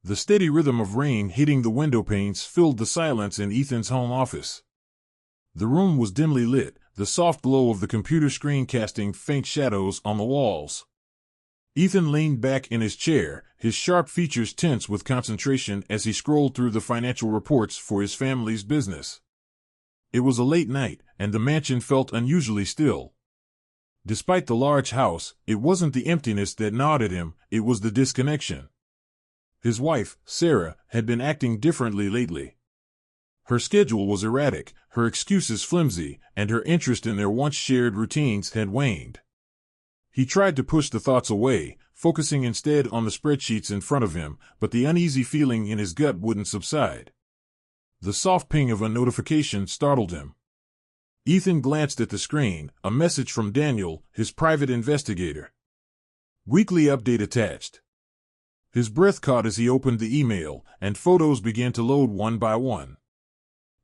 The steady rhythm of rain hitting the window panes filled the silence in Ethan's home office. The room was dimly lit, the soft glow of the computer screen casting faint shadows on the walls. Ethan leaned back in his chair, his sharp features tense with concentration as he scrolled through the financial reports for his family's business. It was a late night, and the mansion felt unusually still. Despite the large house, it wasn't the emptiness that gnawed at him, it was the disconnection. His wife, Sarah, had been acting differently lately. Her schedule was erratic, her excuses flimsy, and her interest in their once-shared routines had waned. He tried to push the thoughts away, focusing instead on the spreadsheets in front of him, but the uneasy feeling in his gut wouldn't subside. The soft ping of a notification startled him. Ethan glanced at the screen, a message from Daniel, his private investigator. Weekly update attached. His breath caught as he opened the email, and photos began to load one by one.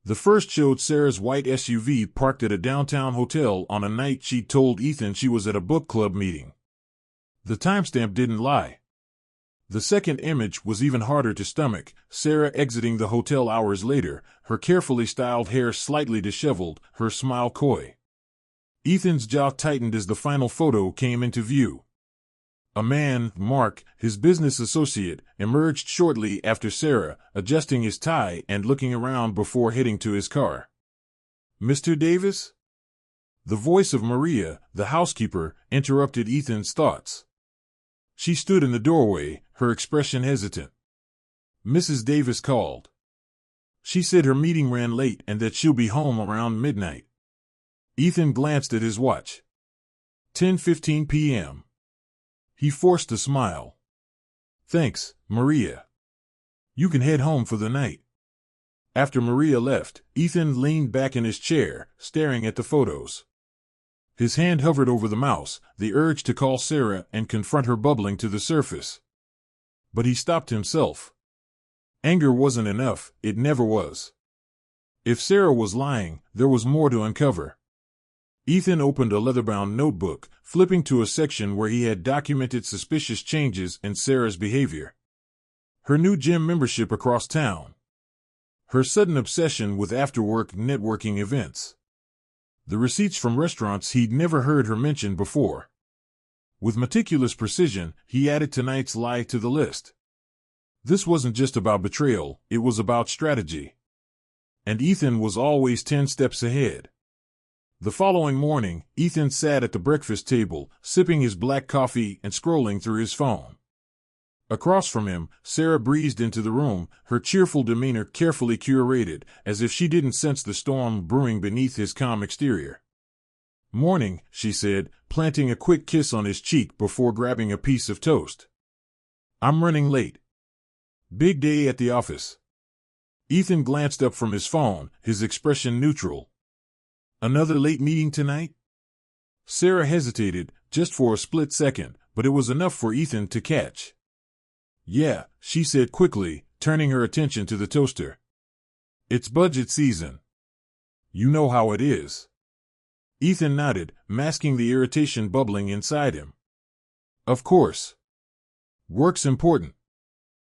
The first showed Sarah's white SUV parked at a downtown hotel on a night she'd told Ethan she was at a book club meeting. The timestamp didn't lie. The second image was even harder to stomach, Sarah exiting the hotel hours later, her carefully styled hair slightly disheveled, her smile coy. Ethan's jaw tightened as the final photo came into view. A man, Mark, his business associate, emerged shortly after Sarah, adjusting his tie and looking around before heading to his car. "Mr. Davis?" The voice of Maria, the housekeeper, interrupted Ethan's thoughts. She stood in the doorway, her expression hesitant. "Mrs. Davis called. She said her meeting ran late and that she'll be home around midnight." Ethan glanced at his watch. 10:15 p.m. He forced a smile. "Thanks, Maria. You can head home for the night." After Maria left, Ethan leaned back in his chair, staring at the photos. His hand hovered over the mouse, the urge to call Sarah and confront her bubbling to the surface. But he stopped himself. Anger wasn't enough, it never was. If Sarah was lying, there was more to uncover. Ethan opened a leather-bound notebook, flipping to a section where he had documented suspicious changes in Sarah's behavior. Her new gym membership across town. Her sudden obsession with after-work networking events. The receipts from restaurants he'd never heard her mention before. With meticulous precision, he added tonight's lie to the list. This wasn't just about betrayal, it was about strategy. And Ethan was always 10 steps ahead. The following morning, Ethan sat at the breakfast table, sipping his black coffee and scrolling through his phone. Across from him, Sarah breezed into the room, her cheerful demeanor carefully curated, as if she didn't sense the storm brewing beneath his calm exterior. "Morning," she said, planting a quick kiss on his cheek before grabbing a piece of toast. "I'm running late." "Big day at the office." Ethan glanced up from his phone, his expression neutral. "Another late meeting tonight?" Sarah hesitated, just for a split second, but it was enough for Ethan to catch. "Yeah," she said quickly, turning her attention to the toaster. "It's budget season. You know how it is." Ethan nodded, masking the irritation bubbling inside him. "Of course. Work's important."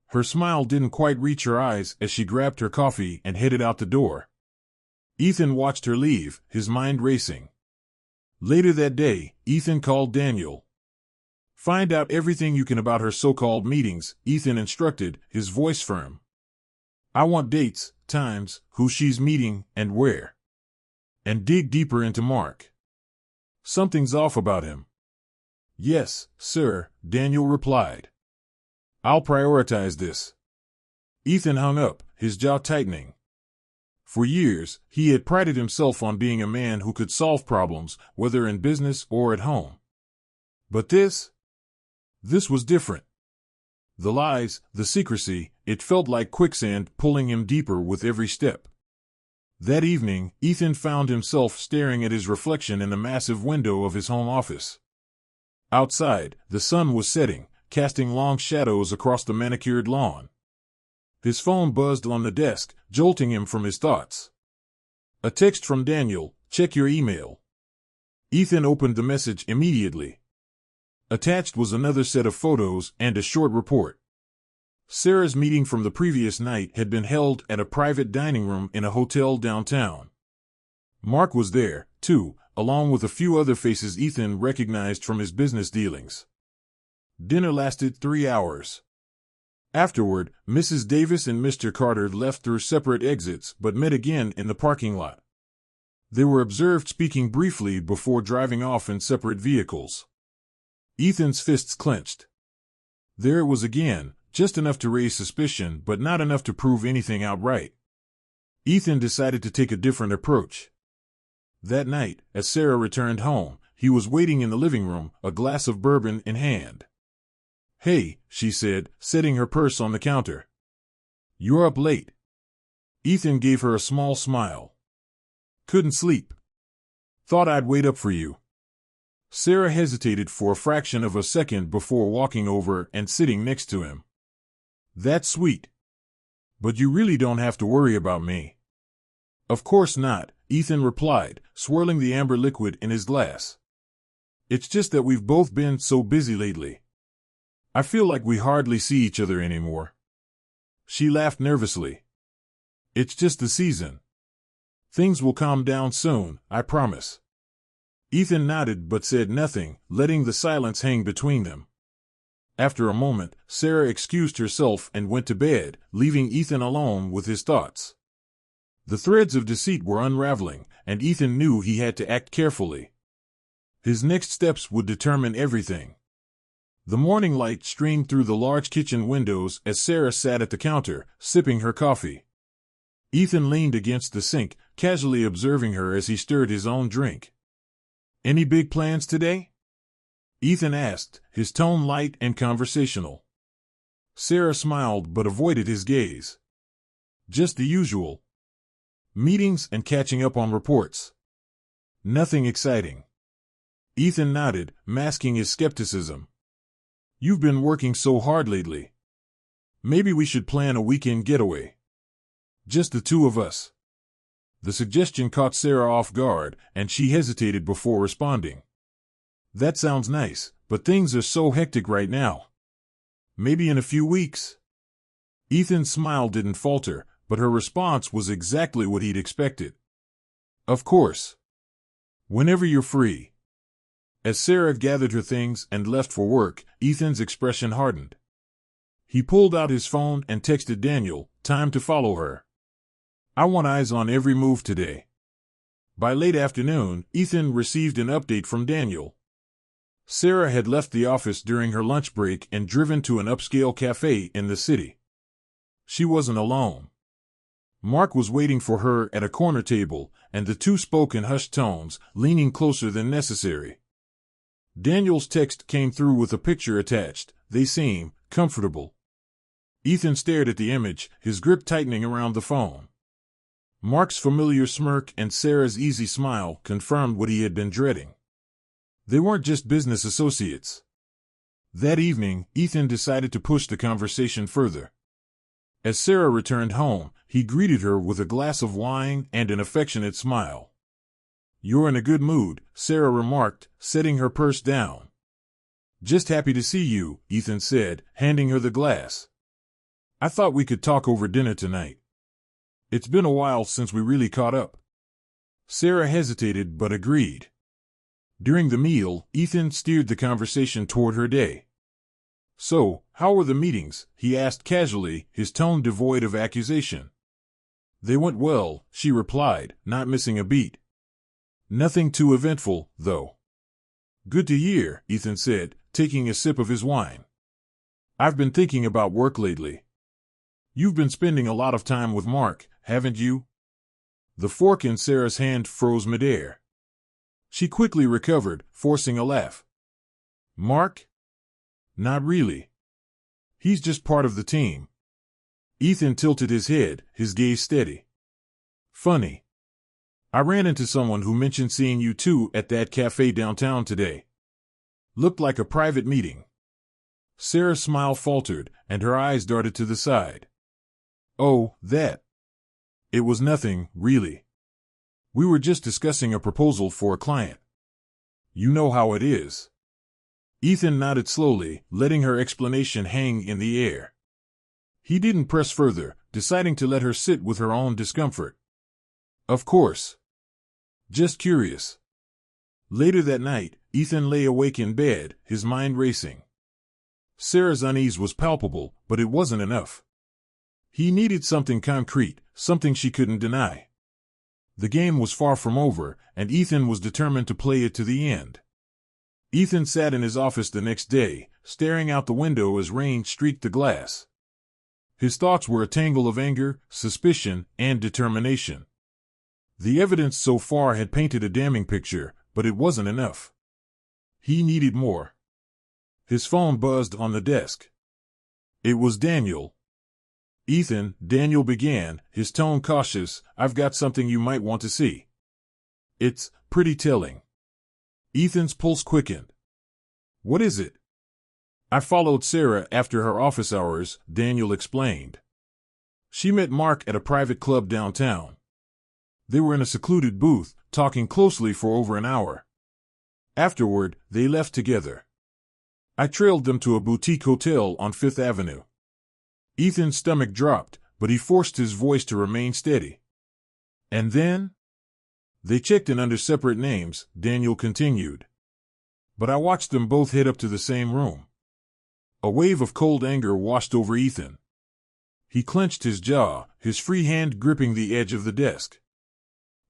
Her smile didn't quite reach her eyes as she grabbed her coffee and headed out the door. Ethan watched her leave, his mind racing. Later that day, Ethan called Daniel. "Find out everything you can about her so-called meetings," Ethan instructed, his voice firm. "I want dates, times, who she's meeting, and where. And dig deeper into Mark. Something's off about him." "Yes, sir," Daniel replied. "I'll prioritize this." Ethan hung up, his jaw tightening. For years, he had prided himself on being a man who could solve problems, whether in business or at home. But this was different. The lies, the secrecy, it felt like quicksand pulling him deeper with every step. That evening, Ethan found himself staring at his reflection in the massive window of his home office. Outside, the sun was setting, casting long shadows across the manicured lawn. His phone buzzed on the desk, jolting him from his thoughts. A text from Daniel, "Check your email." Ethan opened the message immediately. Attached was another set of photos and a short report. Sarah's meeting from the previous night had been held at a private dining room in a hotel downtown. Mark was there, too, along with a few other faces Ethan recognized from his business dealings. Dinner lasted 3 hours. Afterward, Mrs. Davis and Mr. Carter left through separate exits but met again in the parking lot. They were observed speaking briefly before driving off in separate vehicles. Ethan's fists clenched. There it was again, just enough to raise suspicion but not enough to prove anything outright. Ethan decided to take a different approach. That night, as Sarah returned home, he was waiting in the living room, a glass of bourbon in hand. "Hey," she said, setting her purse on the counter. "You're up late." Ethan gave her a small smile. "Couldn't sleep. Thought I'd wait up for you." Sarah hesitated for a fraction of a second before walking over and sitting next to him. "That's sweet. But you really don't have to worry about me." "Of course not," Ethan replied, swirling the amber liquid in his glass. "It's just that we've both been so busy lately. I feel like we hardly see each other anymore." She laughed nervously. "It's just the season. Things will calm down soon, I promise." Ethan nodded but said nothing, letting the silence hang between them. After a moment, Sarah excused herself and went to bed, leaving Ethan alone with his thoughts. The threads of deceit were unraveling, and Ethan knew he had to act carefully. His next steps would determine everything. The morning light streamed through the large kitchen windows as Sarah sat at the counter, sipping her coffee. Ethan leaned against the sink, casually observing her as he stirred his own drink. "Any big plans today?" Ethan asked, his tone light and conversational. Sarah smiled but avoided his gaze. "Just the usual. Meetings and catching up on reports. Nothing exciting." Ethan nodded, masking his skepticism. "You've been working so hard lately. Maybe we should plan a weekend getaway. Just the two of us." The suggestion caught Sarah off guard, and she hesitated before responding. "That sounds nice, but things are so hectic right now. Maybe in a few weeks?" Ethan's smile didn't falter, but her response was exactly what he'd expected. "Of course. Whenever you're free." As Sarah gathered her things and left for work, Ethan's expression hardened. He pulled out his phone and texted Daniel, "Time to follow her. I want eyes on every move today." By late afternoon, Ethan received an update from Daniel. Sarah had left the office during her lunch break and driven to an upscale cafe in the city. She wasn't alone. Mark was waiting for her at a corner table, and the two spoke in hushed tones, leaning closer than necessary. Daniel's text came through with a picture attached. "They seem comfortable." Ethan stared at the image, his grip tightening around the phone. Mark's familiar smirk and Sarah's easy smile confirmed what he had been dreading. They weren't just business associates. That evening, Ethan decided to push the conversation further. As Sarah returned home, he greeted her with a glass of wine and an affectionate smile. "You're in a good mood," Sarah remarked, setting her purse down. "Just happy to see you," Ethan said, handing her the glass. "I thought we could talk over dinner tonight. It's been a while since we really caught up." Sarah hesitated but agreed. During the meal, Ethan steered the conversation toward her day. "So, how were the meetings?" he asked casually, his tone devoid of accusation. "They went well," she replied, not missing a beat. "Nothing too eventful, though." "Good to hear," Ethan said, taking a sip of his wine. "I've been thinking about work lately. You've been spending a lot of time with Mark, haven't you?" The fork in Sarah's hand froze midair. She quickly recovered, forcing a laugh. "Mark? Not really. He's just part of the team." Ethan tilted his head, his gaze steady. "Funny. I ran into someone who mentioned seeing you two at that cafe downtown today. Looked like a private meeting." Sarah's smile faltered, and her eyes darted to the side. "Oh, that. It was nothing, really. We were just discussing a proposal for a client. You know how it is." Ethan nodded slowly, letting her explanation hang in the air. He didn't press further, deciding to let her sit with her own discomfort. Of course. Just curious. Later that night, Ethan lay awake in bed, his mind racing. Sarah's unease was palpable, but it wasn't enough. He needed something concrete, something she couldn't deny. The game was far from over, and Ethan was determined to play it to the end. Ethan sat in his office the next day, staring out the window as rain streaked the glass. His thoughts were a tangle of anger, suspicion, and determination. The evidence so far had painted a damning picture, but it wasn't enough. He needed more. His phone buzzed on the desk. It was Daniel. "Ethan," Daniel began, his tone cautious, "I've got something you might want to see. It's pretty telling." Ethan's pulse quickened. "What is it?" "I followed Sarah after her office hours," Daniel explained. "She met Mark at a private club downtown. They were in a secluded booth, talking closely for over an hour. Afterward, they left together. I trailed them to a boutique hotel on Fifth Avenue." Ethan's stomach dropped, but he forced his voice to remain steady. "And then?" "They checked in under separate names," Daniel continued. "But I watched them both head up to the same room." A wave of cold anger washed over Ethan. He clenched his jaw, his free hand gripping the edge of the desk.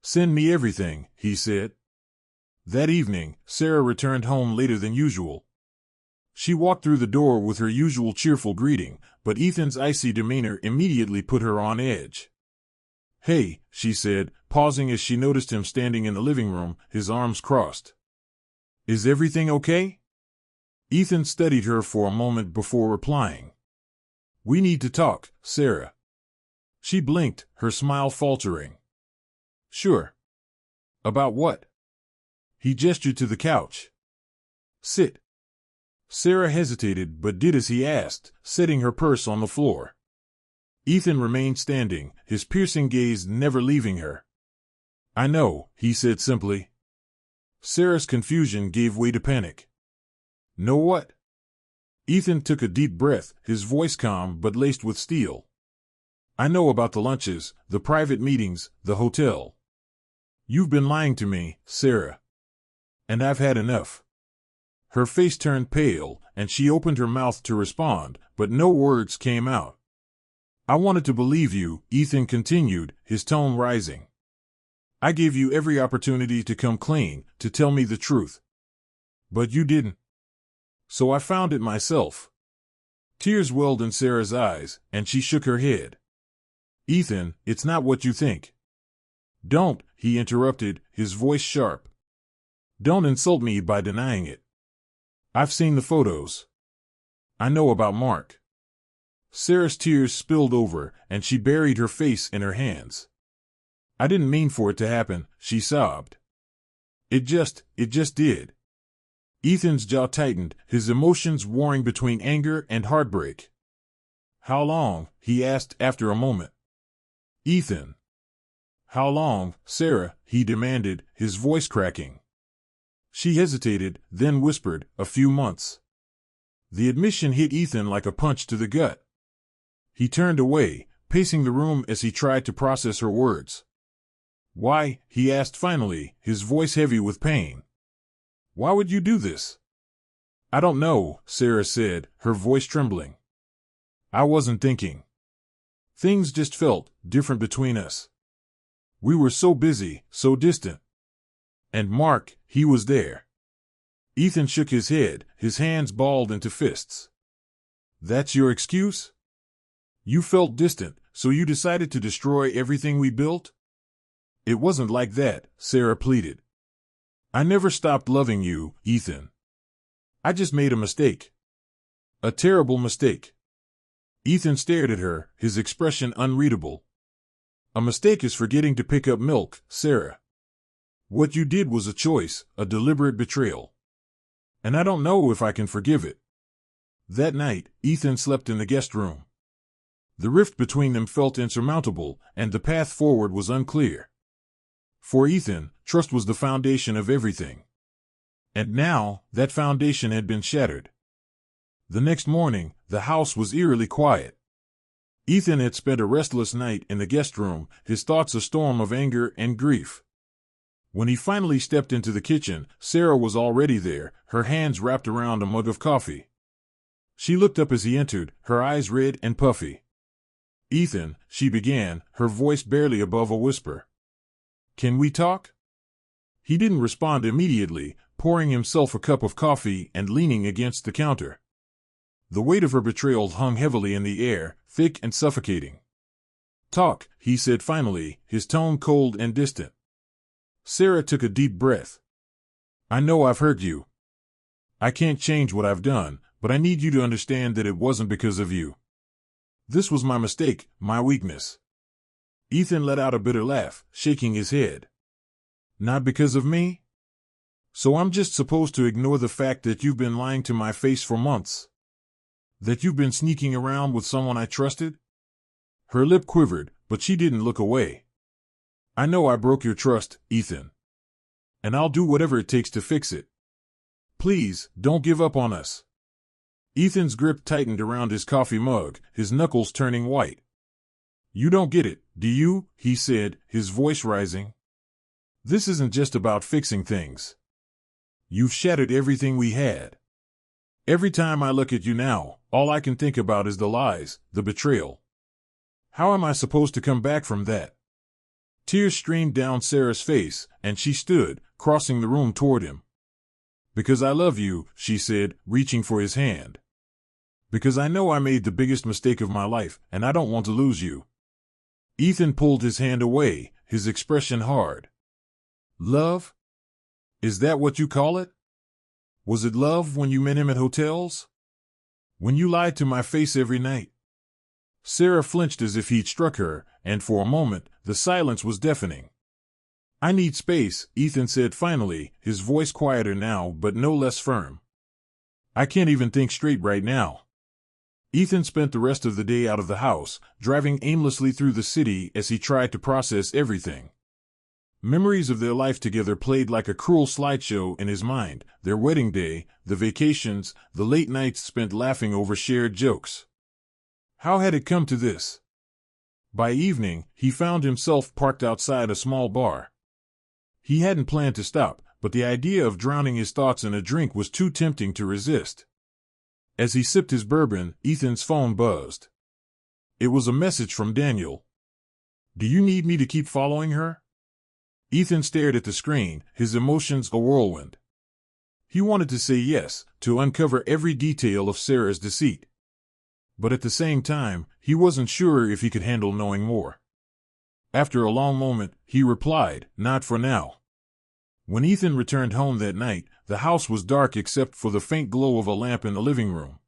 "Send me everything," he said. That evening, Sarah returned home later than usual. She walked through the door with her usual cheerful greeting, but Ethan's icy demeanor immediately put her on edge. "Hey," she said, pausing as she noticed him standing in the living room, his arms crossed. "Is everything okay?" Ethan studied her for a moment before replying. "We need to talk, Sarah." She blinked, her smile faltering. "Sure. About what?" He gestured to the couch. "Sit." Sarah hesitated but did as he asked, setting her purse on the floor. Ethan remained standing, his piercing gaze never leaving her. "I know," he said simply. Sarah's confusion gave way to panic. "Know what?" Ethan took a deep breath, his voice calm but laced with steel. "I know about the lunches, the private meetings, the hotel. You've been lying to me, Sarah. And I've had enough." Her face turned pale, and she opened her mouth to respond, but no words came out. "I wanted to believe you," Ethan continued, his tone rising. "I gave you every opportunity to come clean, to tell me the truth. But you didn't. So I found it myself." Tears welled in Sarah's eyes, and she shook her head. "Ethan, it's not what you think." "Don't," he interrupted, his voice sharp. "Don't insult me by denying it. I've seen the photos. I know about Mark." Sarah's tears spilled over, and she buried her face in her hands. "I didn't mean for it to happen," she sobbed. It just did." Ethan's jaw tightened, his emotions warring between anger and heartbreak. "How long?" he asked after a moment. "Ethan." "How long, Sarah?" he demanded, his voice cracking. She hesitated, then whispered, "A few months." The admission hit Ethan like a punch to the gut. He turned away, pacing the room as he tried to process her words. "Why?" he asked finally, his voice heavy with pain. "Why would you do this?" "I don't know," Sarah said, her voice trembling. "I wasn't thinking. Things just felt different between us. We were so busy, so distant. And Mark, he was there." Ethan shook his head, his hands balled into fists. "That's your excuse? You felt distant, so you decided to destroy everything we built?" "It wasn't like that," Sarah pleaded. "I never stopped loving you, Ethan. I just made a mistake. A terrible mistake." Ethan stared at her, his expression unreadable. "A mistake is forgetting to pick up milk, Sarah. What you did was a choice, a deliberate betrayal. And I don't know if I can forgive it." That night, Ethan slept in the guest room. The rift between them felt insurmountable, and the path forward was unclear. For Ethan, trust was the foundation of everything. And now, that foundation had been shattered. The next morning, the house was eerily quiet. Ethan had spent a restless night in the guest room, his thoughts a storm of anger and grief. When he finally stepped into the kitchen, Sarah was already there, her hands wrapped around a mug of coffee. She looked up as he entered, her eyes red and puffy. "Ethan," she began, her voice barely above a whisper. "Can we talk?" He didn't respond immediately, pouring himself a cup of coffee and leaning against the counter. The weight of her betrayal hung heavily in the air, thick and suffocating. "Talk," he said finally, his tone cold and distant. Sarah took a deep breath. "I know I've hurt you. I can't change what I've done, but I need you to understand that it wasn't because of you. This was my mistake, my weakness." Ethan let out a bitter laugh, shaking his head. "Not because of me? So I'm just supposed to ignore the fact that you've been lying to my face for months? That you've been sneaking around with someone I trusted?" Her lip quivered, but she didn't look away. "I know I broke your trust, Ethan. And I'll do whatever it takes to fix it. Please, don't give up on us." Ethan's grip tightened around his coffee mug, his knuckles turning white. "You don't get it, do you?" he said, his voice rising. "This isn't just about fixing things. You've shattered everything we had. Every time I look at you now, all I can think about is the lies, the betrayal. How am I supposed to come back from that?" Tears streamed down Sarah's face, and she stood, crossing the room toward him. "Because I love you," she said, reaching for his hand. "Because I know I made the biggest mistake of my life, and I don't want to lose you." Ethan pulled his hand away, his expression hard. "Love? Is that what you call it? Was it love when you met him at hotels? When you lied to my face every night?" Sarah flinched as if he'd struck her, and for a moment, the silence was deafening. "I need space," Ethan said finally, his voice quieter now but no less firm. "I can't even think straight right now." Ethan spent the rest of the day out of the house, driving aimlessly through the city as he tried to process everything. Memories of their life together played like a cruel slideshow in his mind, their wedding day, the vacations, the late nights spent laughing over shared jokes. How had it come to this? By evening, he found himself parked outside a small bar. He hadn't planned to stop, but the idea of drowning his thoughts in a drink was too tempting to resist. As he sipped his bourbon, Ethan's phone buzzed. It was a message from Daniel. "Do you need me to keep following her?" Ethan stared at the screen, his emotions a whirlwind. He wanted to say yes, to uncover every detail of Sarah's deceit. But at the same time, he wasn't sure if he could handle knowing more. After a long moment, he replied, "Not for now." When Ethan returned home that night, the house was dark except for the faint glow of a lamp in the living room.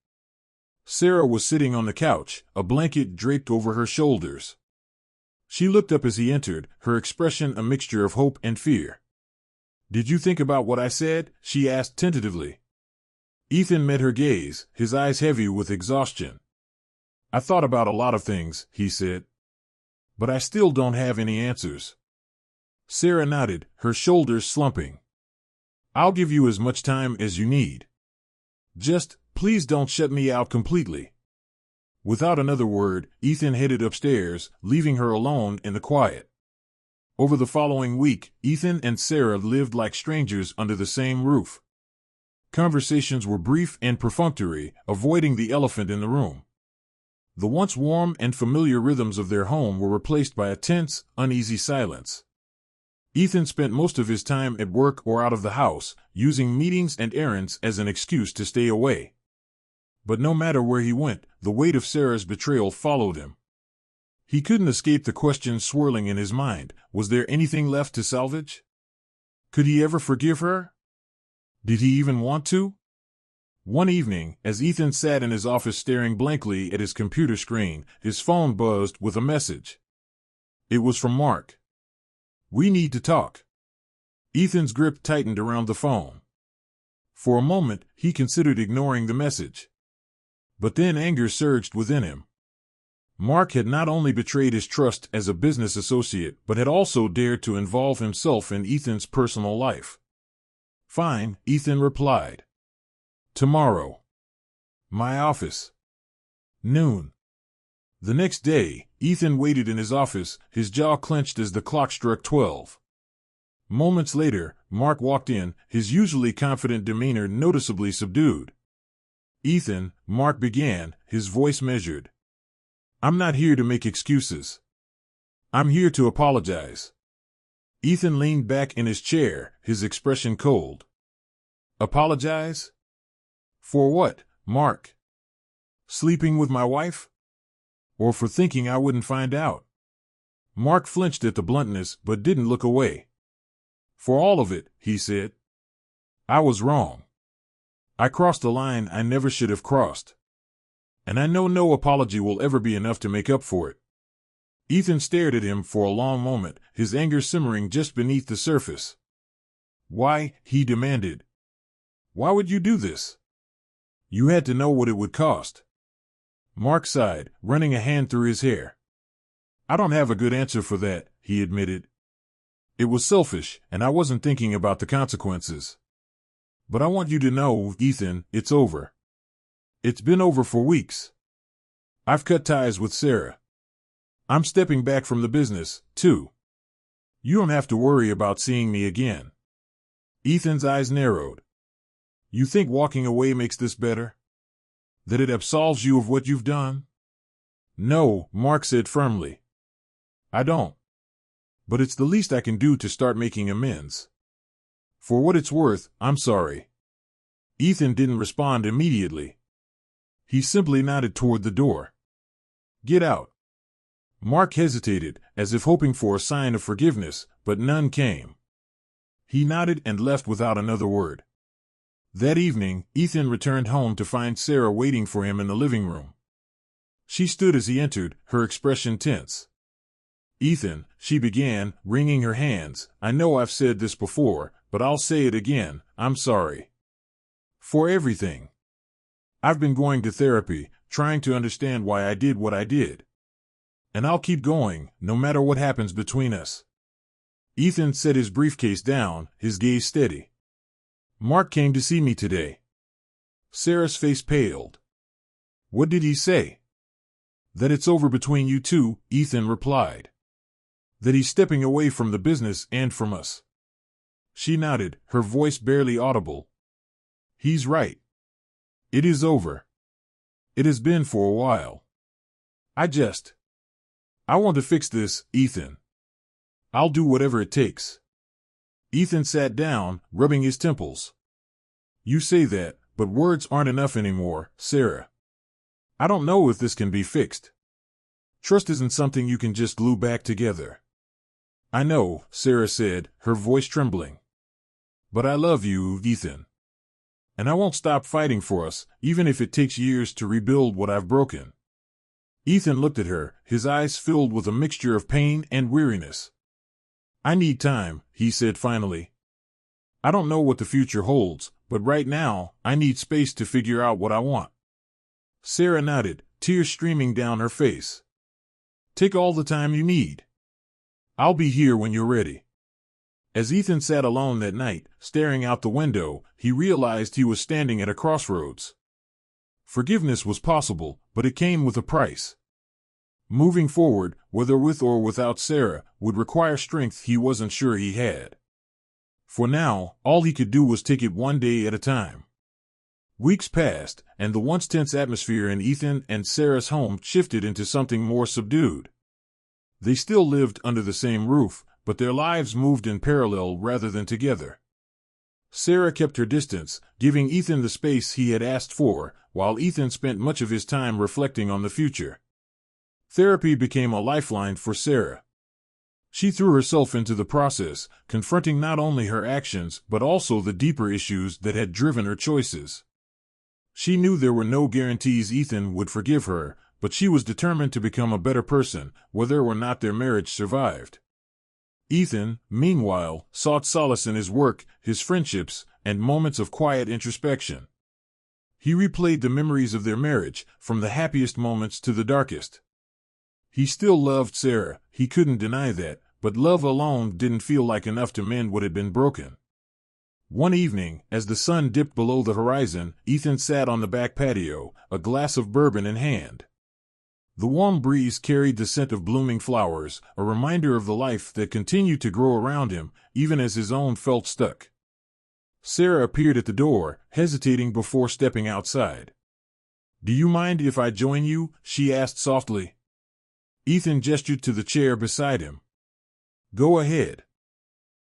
Sarah was sitting on the couch, a blanket draped over her shoulders. She looked up as he entered, her expression a mixture of hope and fear. "Did you think about what I said?" she asked tentatively. Ethan met her gaze, his eyes heavy with exhaustion. "I thought about a lot of things," he said. "But I still don't have any answers." Sarah nodded, her shoulders slumping. "I'll give you as much time as you need. Just, please don't shut me out completely." Without another word, Ethan headed upstairs, leaving her alone in the quiet. Over the following week, Ethan and Sarah lived like strangers under the same roof. Conversations were brief and perfunctory, avoiding the elephant in the room. The once warm and familiar rhythms of their home were replaced by a tense, uneasy silence. Ethan spent most of his time at work or out of the house, using meetings and errands as an excuse to stay away. But no matter where he went, the weight of Sarah's betrayal followed him. He couldn't escape the questions swirling in his mind. Was there anything left to salvage? Could he ever forgive her? Did he even want to? One evening, as Ethan sat in his office staring blankly at his computer screen, his phone buzzed with a message. It was from Mark. "We need to talk." Ethan's grip tightened around the phone. For a moment, he considered ignoring the message. But then anger surged within him. Mark had not only betrayed his trust as a business associate, but had also dared to involve himself in Ethan's personal life. "Fine," Ethan replied. "Tomorrow. My office. Noon." The next day, Ethan waited in his office, his jaw clenched as the clock struck 12. Moments later, Mark walked in, his usually confident demeanor noticeably subdued. "Ethan," Mark began, his voice measured. "I'm not here to make excuses. I'm here to apologize." Ethan leaned back in his chair, his expression cold. "Apologize? For what, Mark? Sleeping with my wife? Or for thinking I wouldn't find out?" Mark flinched at the bluntness but didn't look away. "For all of it," he said. "I was wrong. I crossed a line I never should have crossed. And I know no apology will ever be enough to make up for it." Ethan stared at him for a long moment, his anger simmering just beneath the surface. "Why?" he demanded. "Why would you do this? You had to know what it would cost." Mark sighed, running a hand through his hair. "I don't have a good answer for that," he admitted. "It was selfish, and I wasn't thinking about the consequences. But I want you to know, Ethan, it's over. It's been over for weeks. I've cut ties with Sarah. I'm stepping back from the business, too. You don't have to worry about seeing me again." Ethan's eyes narrowed. "You think walking away makes this better? That it absolves you of what you've done?" "No," Mark said firmly. "I don't. But it's the least I can do to start making amends. For what it's worth, I'm sorry." Ethan didn't respond immediately. He simply nodded toward the door. "Get out." Mark hesitated, as if hoping for a sign of forgiveness, but none came. He nodded and left without another word. That evening, Ethan returned home to find Sarah waiting for him in the living room. She stood as he entered, her expression tense. "Ethan," she began, wringing her hands, "I know I've said this before, but I'll say it again, I'm sorry. For everything. I've been going to therapy, trying to understand why I did what I did. And I'll keep going, no matter what happens between us." Ethan set his briefcase down, his gaze steady. "Mark came to see me today." Sarah's face paled. "What did he say?" "That it's over between you two," Ethan replied. "That he's stepping away from the business and from us." She nodded, her voice barely audible. "He's right. It is over. It has been for a while. I want to fix this, Ethan. I'll do whatever it takes." Ethan sat down, rubbing his temples. "You say that, but words aren't enough anymore, Sarah. I don't know if this can be fixed. Trust isn't something you can just glue back together." "I know," Sarah said, her voice trembling. "But I love you, Ethan. And I won't stop fighting for us, even if it takes years to rebuild what I've broken." Ethan looked at her, his eyes filled with a mixture of pain and weariness. "I need time," he said finally. "I don't know what the future holds, but right now, I need space to figure out what I want." Sarah nodded, tears streaming down her face. "Take all the time you need. I'll be here when you're ready." As Ethan sat alone that night, staring out the window, he realized he was standing at a crossroads. Forgiveness was possible, but it came with a price. Moving forward, whether with or without Sarah, would require strength he wasn't sure he had. For now, all he could do was take it one day at a time. Weeks passed, and the once tense atmosphere in Ethan and Sarah's home shifted into something more subdued. They still lived under the same roof, but their lives moved in parallel rather than together. Sarah kept her distance, giving Ethan the space he had asked for, while Ethan spent much of his time reflecting on the future. Therapy became a lifeline for Sarah. She threw herself into the process, confronting not only her actions but also the deeper issues that had driven her choices. She knew there were no guarantees Ethan would forgive her, but she was determined to become a better person, whether or not their marriage survived. Ethan, meanwhile, sought solace in his work, his friendships, and moments of quiet introspection. He replayed the memories of their marriage, from the happiest moments to the darkest. He still loved Sarah, he couldn't deny that, but love alone didn't feel like enough to mend what had been broken. One evening, as the sun dipped below the horizon, Ethan sat on the back patio, a glass of bourbon in hand. The warm breeze carried the scent of blooming flowers, a reminder of the life that continued to grow around him, even as his own felt stuck. Sarah appeared at the door, hesitating before stepping outside. "Do you mind if I join you?" she asked softly. Ethan gestured to the chair beside him. "Go ahead."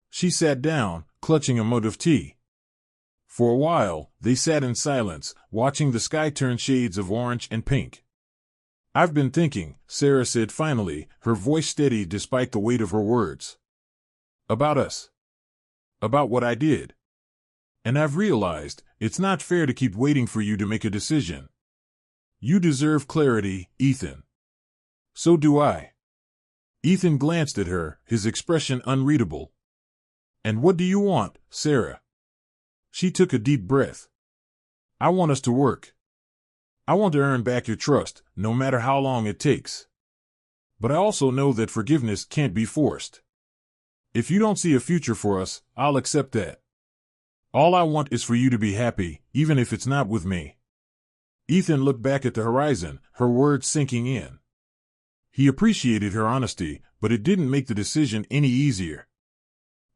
She sat down, clutching a mug of tea. For a while, they sat in silence, watching the sky turn shades of orange and pink. "I've been thinking," Sarah said finally, her voice steady despite the weight of her words. "About us. About what I did. And I've realized, it's not fair to keep waiting for you to make a decision. You deserve clarity, Ethan. So do I." Ethan glanced at her, his expression unreadable. "And what do you want, Sarah?" She took a deep breath. "I want us to work. I want to earn back your trust, no matter how long it takes. But I also know that forgiveness can't be forced. If you don't see a future for us, I'll accept that. All I want is for you to be happy, even if it's not with me." Ethan looked back at the horizon, her words sinking in. He appreciated her honesty, but it didn't make the decision any easier.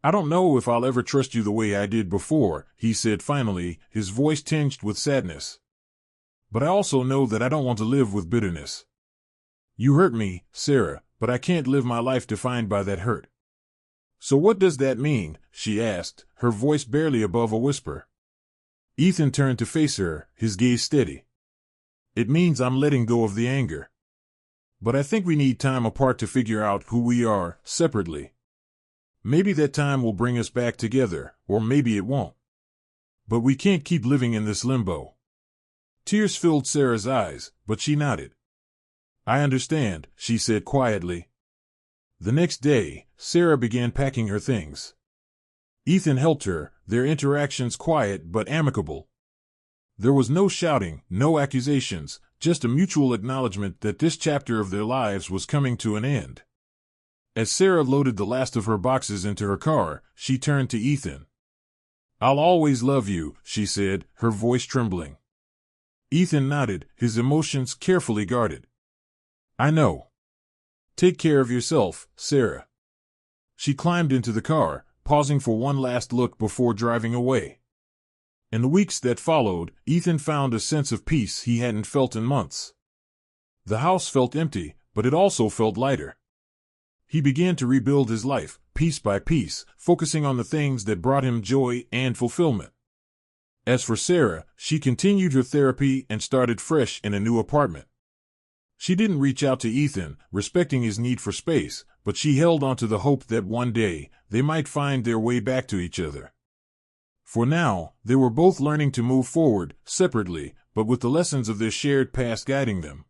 "I don't know if I'll ever trust you the way I did before," he said finally, his voice tinged with sadness. "But I also know that I don't want to live with bitterness. You hurt me, Sarah, but I can't live my life defined by that hurt." "So what does that mean?" she asked, her voice barely above a whisper. Ethan turned to face her, his gaze steady. "It means I'm letting go of the anger. But I think we need time apart to figure out who we are, separately. Maybe that time will bring us back together, or maybe it won't. But we can't keep living in this limbo." Tears filled Sarah's eyes, but she nodded. "I understand," she said quietly. The next day, Sarah began packing her things. Ethan helped her, their interactions quiet but amicable. There was no shouting, no accusations, just a mutual acknowledgement that this chapter of their lives was coming to an end. As Sarah loaded the last of her boxes into her car, she turned to Ethan. "I'll always love you," she said, her voice trembling. Ethan nodded, his emotions carefully guarded. "I know. Take care of yourself, Sarah." She climbed into the car, pausing for one last look before driving away. In the weeks that followed, Ethan found a sense of peace he hadn't felt in months. The house felt empty, but it also felt lighter. He began to rebuild his life, piece by piece, focusing on the things that brought him joy and fulfillment. As for Sarah, she continued her therapy and started fresh in a new apartment. She didn't reach out to Ethan, respecting his need for space, but she held on to the hope that one day, they might find their way back to each other. For now, they were both learning to move forward, separately, but with the lessons of their shared past guiding them.